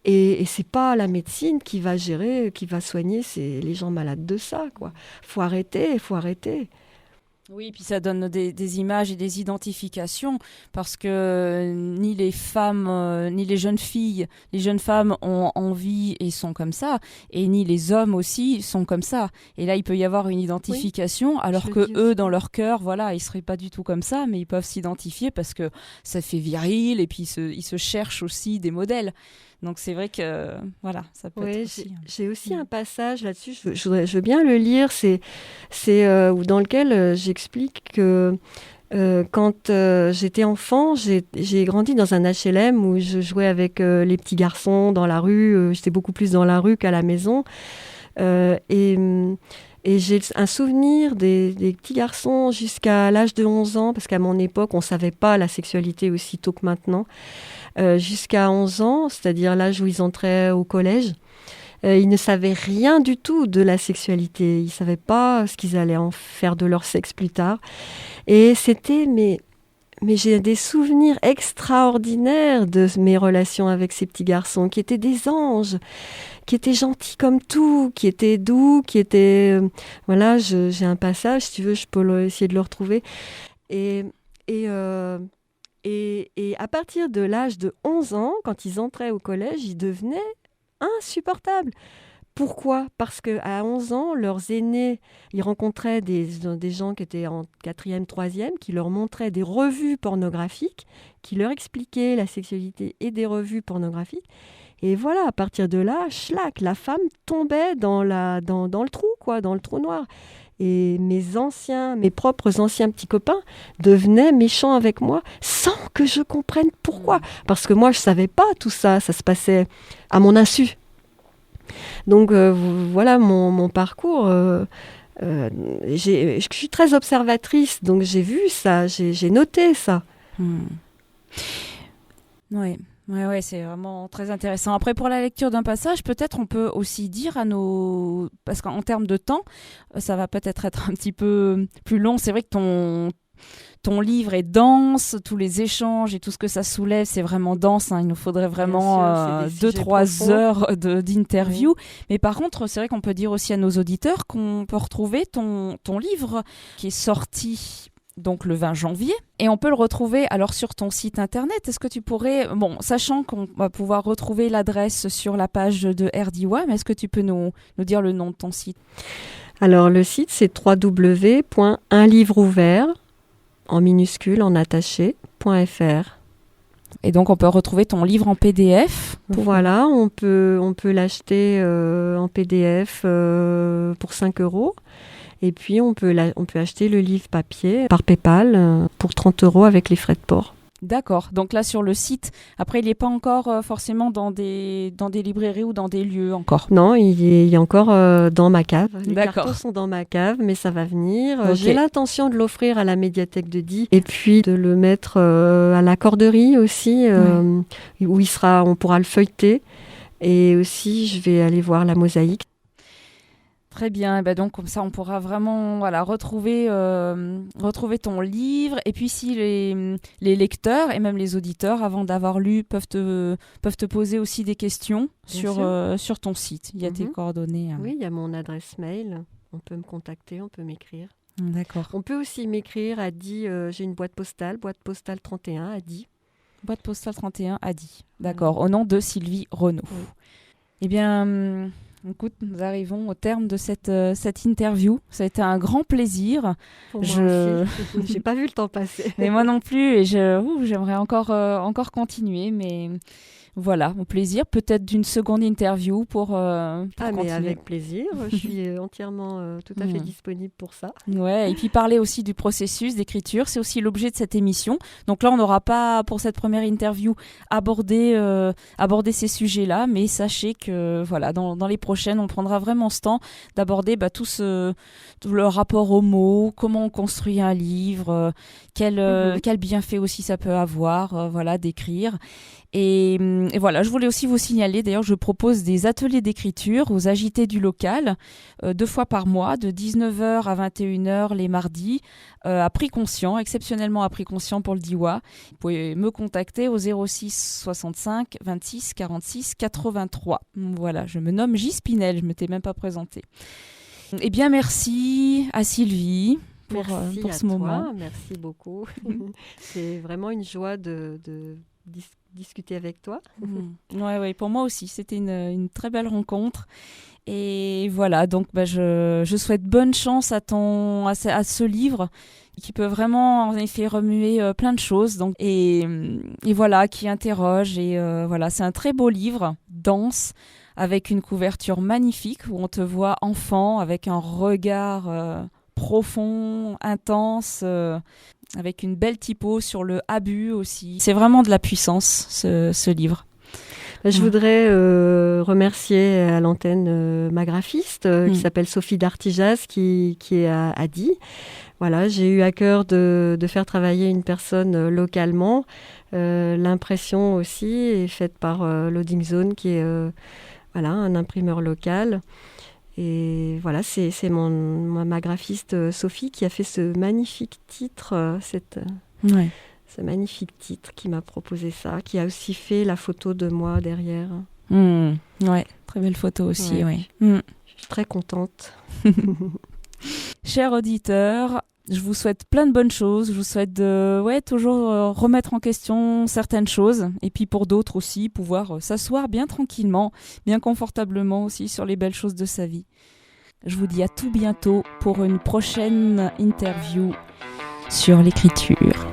Et c'est pas la médecine qui va gérer, qui va soigner les gens malades de ça, quoi. Faut arrêter. Oui, puis ça donne des images et des identifications parce que ni les femmes, ni les jeunes femmes ont envie et sont comme ça, et ni les hommes aussi sont comme ça. Et là, il peut y avoir une identification, alors que eux, dans leur cœur, voilà, ils seraient pas du tout comme ça, mais ils peuvent s'identifier parce que ça fait viril, et puis ils se cherchent aussi des modèles. Donc c'est vrai que voilà, ça peut être aussi... J'ai aussi un passage là-dessus, je veux bien le lire, c'est dans lequel j'explique que quand j'étais enfant, j'ai grandi dans un HLM où je jouais avec les petits garçons dans la rue, j'étais beaucoup plus dans la rue qu'à la maison. Et j'ai un souvenir des petits garçons jusqu'à l'âge de 11 ans, parce qu'à mon époque, on ne savait pas la sexualité aussi tôt que maintenant. Jusqu'à 11 ans, c'est-à-dire l'âge où ils entraient au collège, ils ne savaient rien du tout de la sexualité. Ils ne savaient pas ce qu'ils allaient en faire de leur sexe plus tard. Et c'était... Mais j'ai des souvenirs extraordinaires de mes relations avec ces petits garçons, qui étaient des anges, qui étaient gentils comme tout, qui étaient doux, qui étaient... Voilà, j'ai un passage, si tu veux, je peux essayer de le retrouver. Et à partir de l'âge de 11 ans, quand ils entraient au collège, ils devenaient insupportables. Pourquoi ? Parce qu'à 11 ans, leurs aînés, ils rencontraient des gens qui étaient en 4e, 3e, qui leur montraient des revues pornographiques, qui leur expliquaient la sexualité et des revues pornographiques. Et voilà, à partir de là, schlac, la femme tombait dans le trou, quoi, dans le trou noir. Et mes propres anciens petits copains devenaient méchants avec moi sans que je comprenne pourquoi. Parce que moi, je ne savais pas tout ça, ça se passait à mon insu. Donc voilà mon parcours. Je suis très observatrice, donc j'ai vu ça, j'ai noté ça. Oui. Ouais, c'est vraiment très intéressant. Après, pour la lecture d'un passage, peut-être on peut aussi dire parce qu'en termes de temps, ça va peut-être être un petit peu plus long. C'est vrai que ton livre est dense, tous les échanges et tout ce que ça soulève, c'est vraiment dense. Il nous faudrait vraiment 2-3 heures d'interview. Oui. Mais par contre, c'est vrai qu'on peut dire aussi à nos auditeurs qu'on peut retrouver ton livre qui est sorti donc le 20 janvier. Et on peut le retrouver alors sur ton site internet. Est-ce que tu pourrais, sachant qu'on va pouvoir retrouver l'adresse sur la page de RDY, mais est-ce que tu peux nous dire le nom de ton site ? Alors le site, c'est www.unlivreouvert, en minuscule, en attaché.fr. Et donc on peut retrouver ton livre en PDF. Voilà, on peut l'acheter en PDF pour 5 €. Et puis, on peut acheter le livre papier par PayPal pour 30 € avec les frais de port. D'accord. Donc là, sur le site, après, il n'est pas encore forcément dans des librairies ou dans des lieux encore. Non, il est encore dans ma cave. Les cartons sont dans ma cave, mais ça va venir. Okay. J'ai l'intention de l'offrir à la médiathèque de Die et puis de le mettre à la corderie aussi, où on pourra le feuilleter. Et aussi, je vais aller voir la mosaïque. Très bien, donc comme ça on pourra vraiment retrouver ton livre. Et puis si les lecteurs et même les auditeurs, avant d'avoir lu, peuvent te poser aussi des questions sur ton site. Il y a tes coordonnées. Oui, il y a mon adresse mail. On peut me contacter, on peut m'écrire. D'accord. On peut aussi m'écrire à Die. J'ai une boîte postale 31 à Die. Boîte postale 31 à Die. D'accord, au nom de Sylvie Renaud. Oui. Eh bien... Écoute, nous arrivons au terme de cette interview. Ça a été un grand plaisir. Pour moi aussi. J'ai pas vu le temps passer. Mais moi non plus. Et j'aimerais encore continuer. Mais voilà, au plaisir. Peut-être d'une seconde interview pour mais continuer. avec plaisir. Je suis entièrement tout à fait disponible pour ça. Ouais, et puis parler aussi du processus d'écriture, c'est aussi l'objet de cette émission. Donc là, on n'aura pas, pour cette première interview, abordé ces sujets-là, mais sachez que voilà, dans les prochaines, on prendra vraiment ce temps d'aborder tout le rapport aux mots, comment on construit un livre, quel bienfait aussi ça peut avoir, voilà, d'écrire. Et voilà, je voulais aussi vous signaler, d'ailleurs, je propose des ateliers d'écriture aux agités du local, 2 fois par mois, de 19h à 21h les mardis, à prix conscient, exceptionnellement à prix conscient pour le DIWA. Vous pouvez me contacter au 06 65 26 46 83. Voilà, je me nomme J. Spinel, je ne m'étais même pas présentée. Eh bien, merci à Sylvie pour ce moment. Merci beaucoup. C'est vraiment une joie de discuter avec toi. Ouais, pour moi aussi, c'était une très belle rencontre. Et voilà, donc je souhaite bonne chance à ce livre qui peut vraiment en effet remuer plein de choses. Donc, et voilà, qui interroge. Et voilà, c'est un très beau livre, dense, avec une couverture magnifique où on te voit enfant avec un regard profond, intense, avec une belle typo sur le abus aussi. C'est vraiment de la puissance, ce livre. Je voudrais remercier à l'antenne ma graphiste qui s'appelle Sophie Dartijas qui est à Die. Voilà, j'ai eu à cœur de faire travailler une personne localement. L'impression aussi est faite par Loading Zone qui est un imprimeur local. Et voilà, c'est ma graphiste Sophie qui a fait ce magnifique titre, ce magnifique titre qui m'a proposé ça, qui a aussi fait la photo de moi derrière. Ouais, très belle photo aussi, ouais. Je suis très contente. Chers auditeurs, je vous souhaite plein de bonnes choses. Je vous souhaite de toujours remettre en question certaines choses. Et puis pour d'autres aussi, pouvoir s'asseoir bien tranquillement, bien confortablement aussi sur les belles choses de sa vie. Je vous dis à tout bientôt pour une prochaine interview sur l'écriture.